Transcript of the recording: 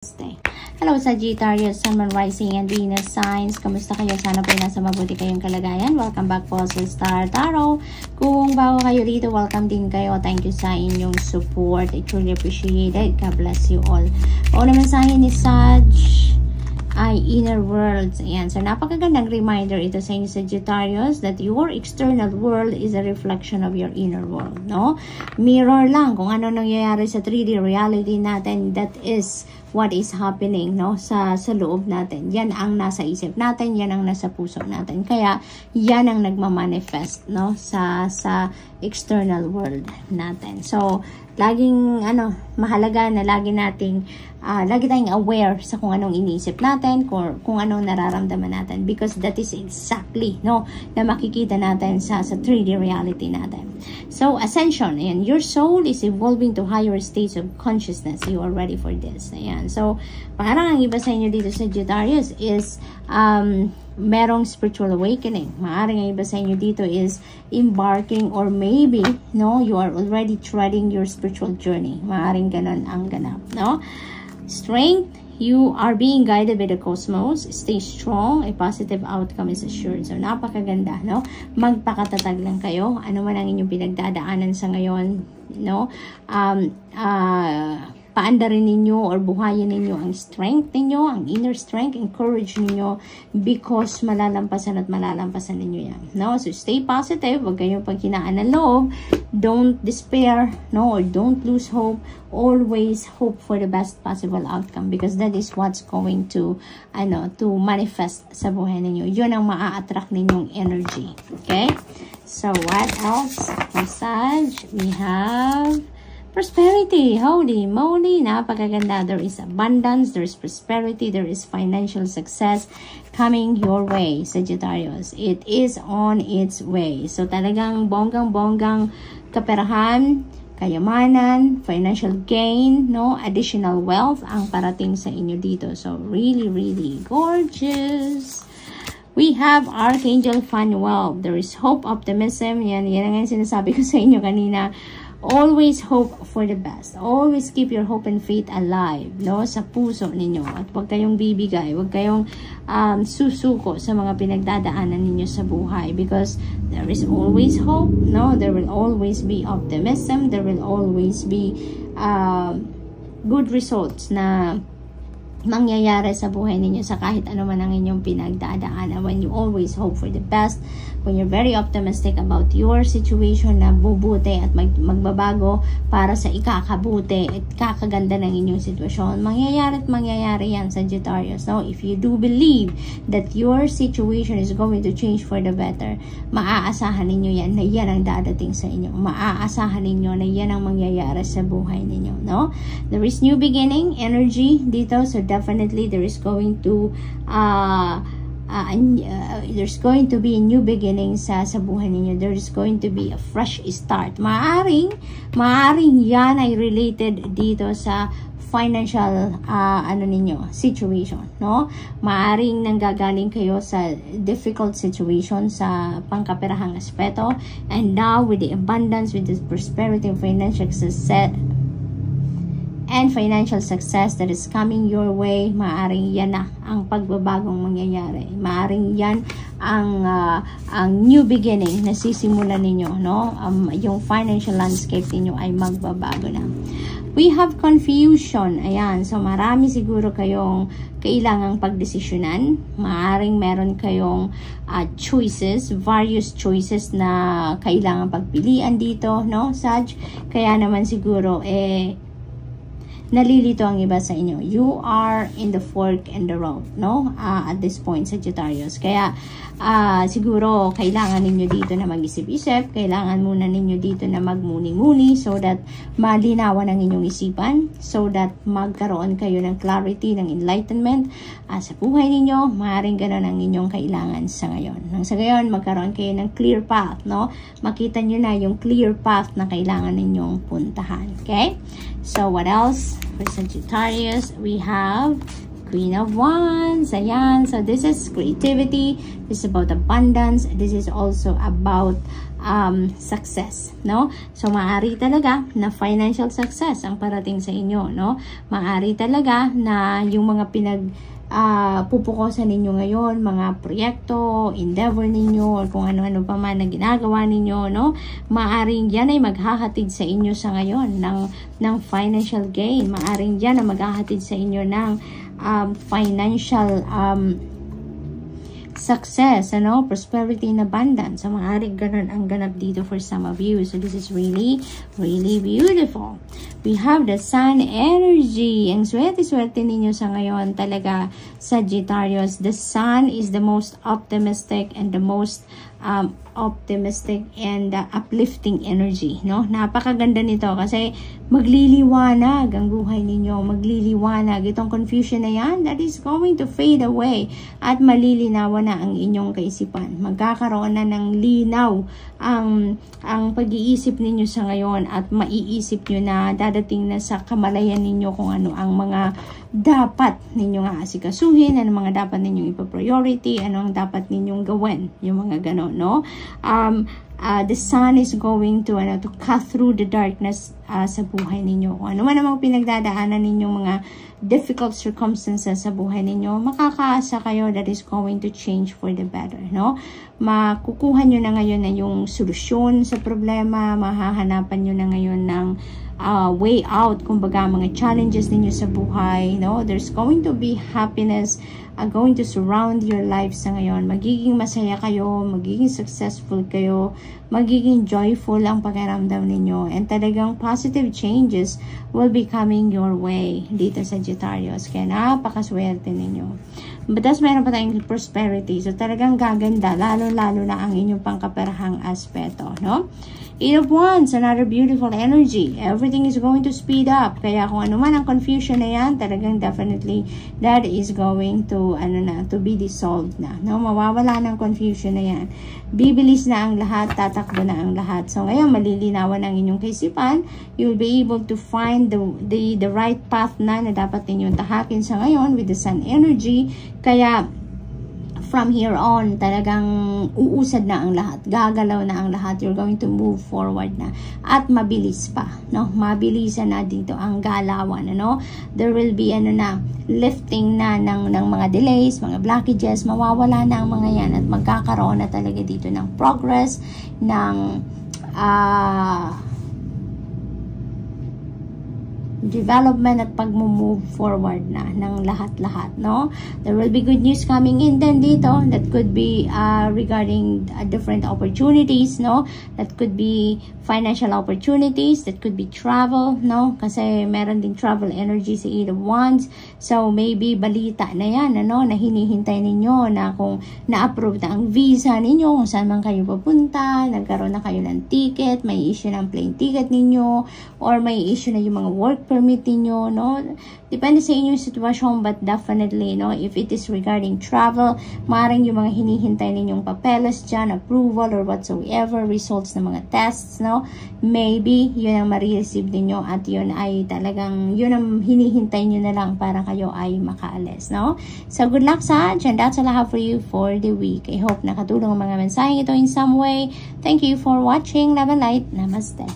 Stay. Hello Sagittarius, Sun, Moon, Rising, and Venus signs. Kamusta kayo? Sana po nasa mabuti kayong kalagayan. Welcome back po sa Star Tarot. Kung bago kayo dito, welcome din kayo. Thank you sa inyong support. I truly appreciate it. God bless you all. O naman sa akin ni Sag ay inner worlds. Ayan. So, napakagandang reminder ito sa inyo Sagittarius that your external world is a reflection of your inner world. No? Mirror lang kung ano nangyayari sa 3D reality natin. That is what is happening, no, sa loob natin. Yan ang nasa isip natin, yan ang nasa puso natin. Kaya yan ang nagma-manifest, no, sa external world natin. So laging mahalaga na lagi tayong aware sa kung anong iniisip natin, kung anong nararamdaman natin, because that is exactly, no, na makikita natin sa 3D reality natin. So ascension, and your soul is evolving to higher states of consciousness. You are ready for this. Ayan. So parang ang iba sa inyo dito sa Sagittarius is merong spiritual awakening. Maaring ang iba sa inyo dito is embarking, or maybe, no, you are already treading your spiritual journey. Maaring ganon ang ganap, no? Strength, you are being guided by the cosmos. Stay strong. A positive outcome is assured. So, napakaganda, no? Magpakatatag lang kayo. Ano man ang inyong pinagdadaanan sa ngayon, no? Paandarin ninyo or buhayin ninyo ang strength ninyo, ang inner strength, encourage ninyo, because malalampasan at malalampasan ninyo yan. No? So, stay positive. Huwag kayong paghinaan ng loob. Don't despair, no, or don't lose hope. Always hope for the best possible outcome, because that is what's going to manifest sa buhay ninyo. Yun ang maa-attract ninyong energy. Okay? So, what else? Massage. We have prosperity. Holy moly, napakaganda. There is abundance, there is prosperity, there is financial success coming your way, Sagittarius. It is on its way. So talagang bonggang-bonggang kaperahan, kayamanan, financial gain, no, additional wealth ang parating sa inyo dito. So really, really gorgeous. We have Archangel Phanuel. There is hope, optimism. Yan ang sinasabi ko sa inyo kanina. Always hope for the best. Always keep your hope and faith alive, no, sa puso ninyo. At huwag kayong bibigay, huwag kayong susuko sa mga pinagdadaanan ninyo sa buhay, because there is always hope, no, there will always be optimism, there will always be good results na mangyayari sa buhay ninyo sa kahit ano man ang inyong pinagdadaanan. When you always hope for the best, when you're very optimistic about your situation na bubuti at magbabago para sa ikakabuti at kakaganda ng inyong sitwasyon, mangyayari at mangyayari yan, Sagittarius. So, if you do believe that your situation is going to change for the better, maaasahan ninyo yan na yan ang dadating sa inyo. Maaasahan ninyo na yan ang mangyayari sa buhay ninyo, no? There is new beginning energy dito, so definitely there is going to there's going to be a new beginning sa buhay ninyo. There is going to be a fresh start. Maaring yan ay related dito sa financial ninyo situation, no? Maaring nanggagaling kayo sa difficult situation sa pangkaperahang aspeto, and now with the abundance, with the prosperity and financial success that is coming your way, maaring yan na ang pagbabagong mangyayari. Maaring yan ang new beginning na sisimulan ninyo, no? Yung financial landscape ninyo ay magbabago na. We have confusion. Ayan. So, marami siguro kayong kailangang pagdesisyonan. Maaring meron kayong choices, various choices na kailangang pagpilian dito, no, Sag? Kaya naman siguro, nalilito ang iba sa inyo. You are in the fork and the road, no? At this point, Sagittarius. Kaya, siguro, kailangan ninyo dito na mag-isip-isip. Kailangan muna ninyo dito na magmuni-muni so that malinawan ang inyong isipan. So that magkaroon kayo ng clarity, ng enlightenment sa buhay ninyo. Maaaring ganun ang inyong kailangan sa ngayon. Nang sa ngayon, magkaroon kayo ng clear path, no? Makita nyo na yung clear path na kailangan ninyong puntahan. Okay? So, what else? For Sagittarius, we have Queen of Wands. Ayan. So, this is creativity. This is about abundance. This is also about success, no? So, maaari talaga na financial success ang parating sa inyo, no? Maaari talaga na yung mga pupukosan ninyo ngayon, mga proyekto, endeavor ninyo, or kung ano-ano pa man na ginagawa ninyo, no? Maaring yan ay maghahatid sa inyo sa ngayon ng financial gain. Maaring yan ay maghahatid sa inyo ng financial success, ano, prosperity and abundance. So, maaaring ganun ang ganap dito for some of you. So, this is really, really beautiful. We have the sun energy. Ang swerte-swerte ninyo sa ngayon talaga, Sagittarius. The sun is the most optimistic and the most optimistic and uplifting energy, no? Napakaganda nito kasi magliliwanag ang buhay ninyo, magliliwanag. Itong confusion na yan, that is going to fade away at malilinawan na ang inyong kaisipan. Magkakaroon na ng linaw ang pag-iisip ninyo sa ngayon at maiisip nyo na dadating na sa kamalayan ninyo kung ano ang mga dapat ninyong aasikasuhin, ano mga dapat ninyong ipa-priority, ano ang dapat ninyong gawin, yung mga ganon, no? The sun is going to cut through the darkness sa buhay ninyo. Kung ano man namang pinagdadaanan ninyong mga difficult circumstances sa buhay ninyo, makakaasa kayo that is going to change for the better, no? Makukuha nyo na ngayon na yung solusyon sa problema, mahahanapan nyo na ngayon ng way out, kumbaga mga challenges ninyo sa buhay, no? There's going to be happiness going to surround your life sa ngayon. Magiging masaya kayo, magiging successful kayo, magiging joyful ang pakiramdam ninyo, and talagang positive changes will be coming your way dito sa Sagittarius. Kaya napakaswerte ninyo. But that's meron pa tayong prosperity. So talagang gaganda, lalo-lalo na ang inyong pangkaperahang aspeto, no? Eight of Wands, another beautiful energy. Everything is going to speed up. Kaya kung ano man ang confusion na yan, talagang definitely that is going to, to be dissolved na. No? Mawawala ng confusion na yan. Bibilis na ang lahat, tatakbo na ang lahat. So ngayon, malilinawan ang inyong kaisipan. You'll be able to find the right path na dapat ninyong tahakin sa ngayon with the sun energy. Kaya, from here on, talagang uusad na ang lahat. Gagalaw na ang lahat. You're going to move forward na. At mabilis pa, no? Mabilisan na dito ang galawan, ano? There will be, lifting na ng mga delays, mga blockages. Mawawala na ang mga yan at magkakaroon na talaga dito ng progress, ng development at pag-move forward na ng lahat-lahat, no? There will be good news coming in then dito that could be regarding different opportunities, no? That could be financial opportunities, that could be travel, no? Kasi meron din travel energy sa Eight of Wands. So maybe balita na yan, ano, na hinihintay ninyo na kung na-approve na ang visa ninyo, kung saan man kayo papunta, nagkaroon na kayo ng ticket, may issue ng plane ticket ninyo, or may issue na yung mga work permit niyo, no? Depende sa inyong sitwasyon, but definitely, no, if it is regarding travel, maaaring yung mga hinihintay ninyong papeles dyan, approval or whatsoever, results ng mga tests, no? Maybe, yun ang ma-receive ninyo at yun ay talagang, yun ang hinihintay nyo na lang para kayo ay makaalis, no? So, good luck, Sag, and that's all I have for you for the week. I hope nakatulong ang mga mensaheng ito in some way. Thank you for watching. Love and light. Namaste.